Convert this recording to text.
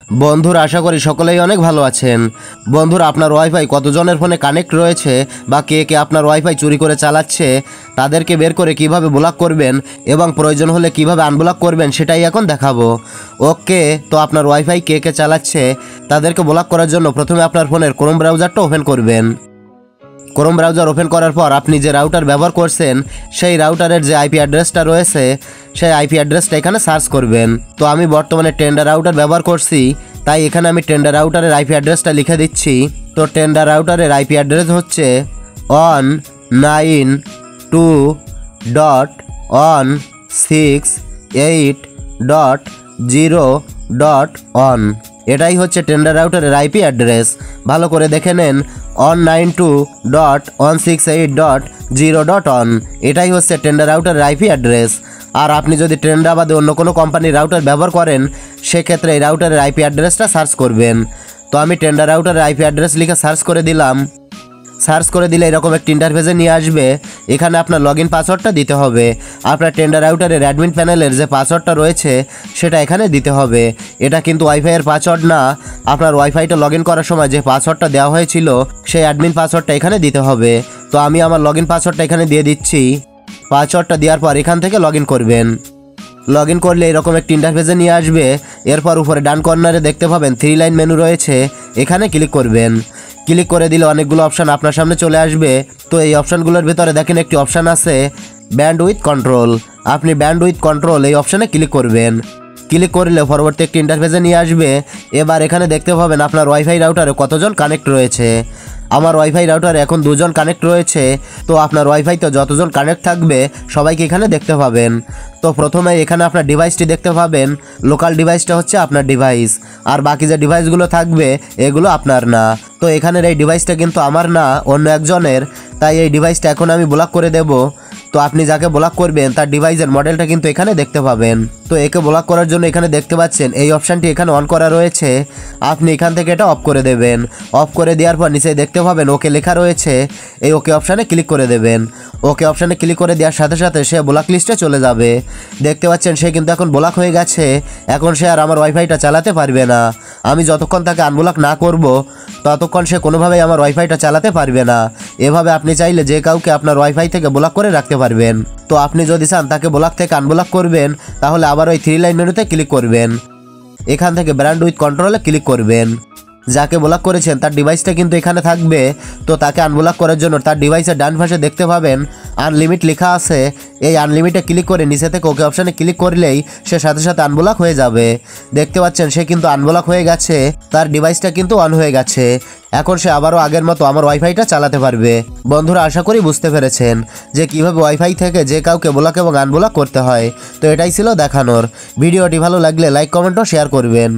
বন্ধুরা আশা করি সকলেই অনেক ভালো আছেন। বন্ধুরা আপনার ওয়াইফাই কতজনের ফোনে কানেক্ট রয়েছে বা কে কে আপনার ওয়াইফাই চুরি করে চালাচ্ছে তাদেরকে বের করে কিভাবে ব্লক করবেন এবং প্রয়োজন হলে কিভাবে আনব্লক করবেন সেটাই এখন দেখাবো। ওকে, তো আপনার ওয়াইফাই কে কে চালাচ্ছে তাদেরকে ব্লক করার জন্য প্রথমে আপনার ফোনের ক্রোম ব্রাউজারটা ওপেন করবেন। ক্রোম ব্রাউজার ওপেন করার পর আপনি যে রাউটার ব্যবহার করছেন সেই রাউটারের যে আইপি অ্যাড্রেসটা রয়েছে সেই আইপি অ্যাড্রেসটা এখানে সার্চ করবেন। তো আমি বর্তমানে টেন্ডার রাউটার ব্যবহার করছি, তাই এখানে আমি টেন্ডার রাউটারের আইপি অ্যাড্রেসটা লিখে দিচ্ছি। তো টেন্ডার রাউটারের আইপি অ্যাড্রেস হচ্ছে 192.168.0.1। এটাই হচ্ছে টেন্ডার রাউটারের আইপি অ্যাড্রেস। ভালো করে দেখে নেন, 192.168.0.1 এটাই হচ্ছে টেন্ডার রাউটারের আইপি অ্যাড্রেস। আর আপনি যদি টেন্ডার বাদে অন্য কোনো কোম্পানির রাউটার ব্যবহার করেন সেক্ষেত্রে এই রাউটারের আইপি অ্যাড্রেসটা সার্চ করবেন। তো আমি টেন্ডার রাউটারের আইপি অ্যাড্রেস লিখে সার্চ করে দিলাম। সার্চ করে দিলে এরকম একটা ইন্টারফেসে নিয়ে আসবে। এখানে আপনার লগইন পাসওয়ার্ডটা দিতে হবে। আপনার টেন্ডার রাউটারের অ্যাডমিন প্যানেলের যে পাসওয়ার্ডটা রয়েছে সেটা এখানে দিতে হবে। এটা কিন্তু ওয়াইফাইয়ের পাসওয়ার্ড না, আপনার ওয়াইফাইটা লগইন করার সময় যে পাসওয়ার্ডটা দেওয়া হয়েছিল সেই অ্যাডমিন পাসওয়ার্ডটা এখানে দিতে হবে। তো আমি আমার লগইন পাসওয়ার্ডটা এখানে দিয়ে দিচ্ছি। পাসওয়ার্ডটা দেওয়ার পর এখান থেকে লগইন করবেন। লগইন করলে এরকম একটি ইন্টারফেসে নিয়ে আসবে। এরপর উপরে ডান কর্নারে দেখতে পাবেন 3 লাইন মেনু রয়েছে, এখানে ক্লিক করবেন। ক্লিক করে দিলে অনেকগুলো অপশান আপনার সামনে চলে আসবে। তো এই অপশানগুলোর ভিতরে দেখেন একটি অপশান আছে ব্যান্ড উইথ কন্ট্রোল। আপনি ব্যান্ড উইথ কন্ট্রোল এই অপশানে ক্লিক করবেন। ক্লিক করলে পরবর্তী একটি ইন্টারফেসে নিয়ে আসবে। এবার এখানে দেখতে পাবেন আপনার ওয়াইফাই রাউটারে কতজন কানেক্ট রয়েছে। আমার ওয়াইফাই রাউটারে এখন 2 জন কানেক্ট রয়েছে। তো আপনার ওয়াইফাইতে যতজন কানেক্ট থাকবে সবাইকে এখানে দেখতে পাবেন। তো প্রথমে এখানে আপনার ডিভাইসটি দেখতে পাবেন। লোকাল ডিভাইসটা হচ্ছে আপনার ডিভাইস, আর বাকি যে ডিভাইসগুলো থাকবে এগুলো আপনার না। তো এখানের এই ডিভাইসটা কিন্তু আমার না, অন্য একজনের, তাই এই ডিভাইসটা এখন আমি ব্লক করে দেব। তো আপনি যাকে ব্লক করবেন তার ডিভাইসের মডেলটা কিন্তু এখানে দেখতে পাবেন। তো একে ব্লক করার জন্য এখানে দেখতে পাচ্ছেন এই অপশানটি এখানে অন করা রয়েছে। আপনি এখান থেকে এটা অফ করে দেবেন। অফ করে দেওয়ার পর নিচে দেখতে পাবেন ওকে লেখা রয়েছে, এই ওকে অপশানে ক্লিক করে দেবেন। ওকে অপশানে ক্লিক করে দেওয়ার সাথে সাথে সে ব্লক লিস্টে চলে যাবে। দেখতে পাচ্ছেন সে কিন্তু এখন ব্লক হয়ে গেছে। এখন সে আর আমার ওয়াইফাইটা চালাতে পারবে না। আমি যতক্ষণ তাকে আনব্লক না করব ততক্ষণ সে কোনোভাবেই আমার ওয়াইফাইটা চালাতে পারবে না। এভাবে আপনি চাইলে যে কাউকে আপনার ওয়াইফাই থেকে ব্লক করে রাখতে পারবেন। তো আপনি যদি চান তাকে ব্লক থেকে আনব্লক করবেন তাহলে আবার ওই 3 লাইন মেনুতে ক্লিক করবেন। এখান থেকে ব্যান্ড উইথ কন্ট্রোলে ক্লিক করবেন। যাকে ব্লক করেছেন তার ডিভাইসটা কিন্তু এখানে থাকবে। তো তাকে আনব্লক করার জন্য তার ডিভাইসের ডান পাশে দেখতে পাবেন আনলিমিট লেখা আছে। এই আনলিমিটে ক্লিক করে নিচে থেকে ওকে অপশানে ক্লিক করলেই সে সাথে সাথে আনব্লক হয়ে যাবে। দেখতে পাচ্ছেন সে কিন্তু আনব্লক হয়ে গেছে, তার ডিভাইসটা কিন্তু অন হয়ে গেছে। এখন সে আবারও আগের মতো আমার ওয়াইফাইটা চালাতে পারবে। বন্ধুরা আশা করি বুঝতে পেরেছেন যে কীভাবে ওয়াইফাই থেকে যে কাউকে ব্লক এবং আনব্লক করতে হয়। তো এটাই ছিল দেখানোর। ভিডিওটি ভালো লাগলে লাইক, কমেন্ট ও শেয়ার করবেন।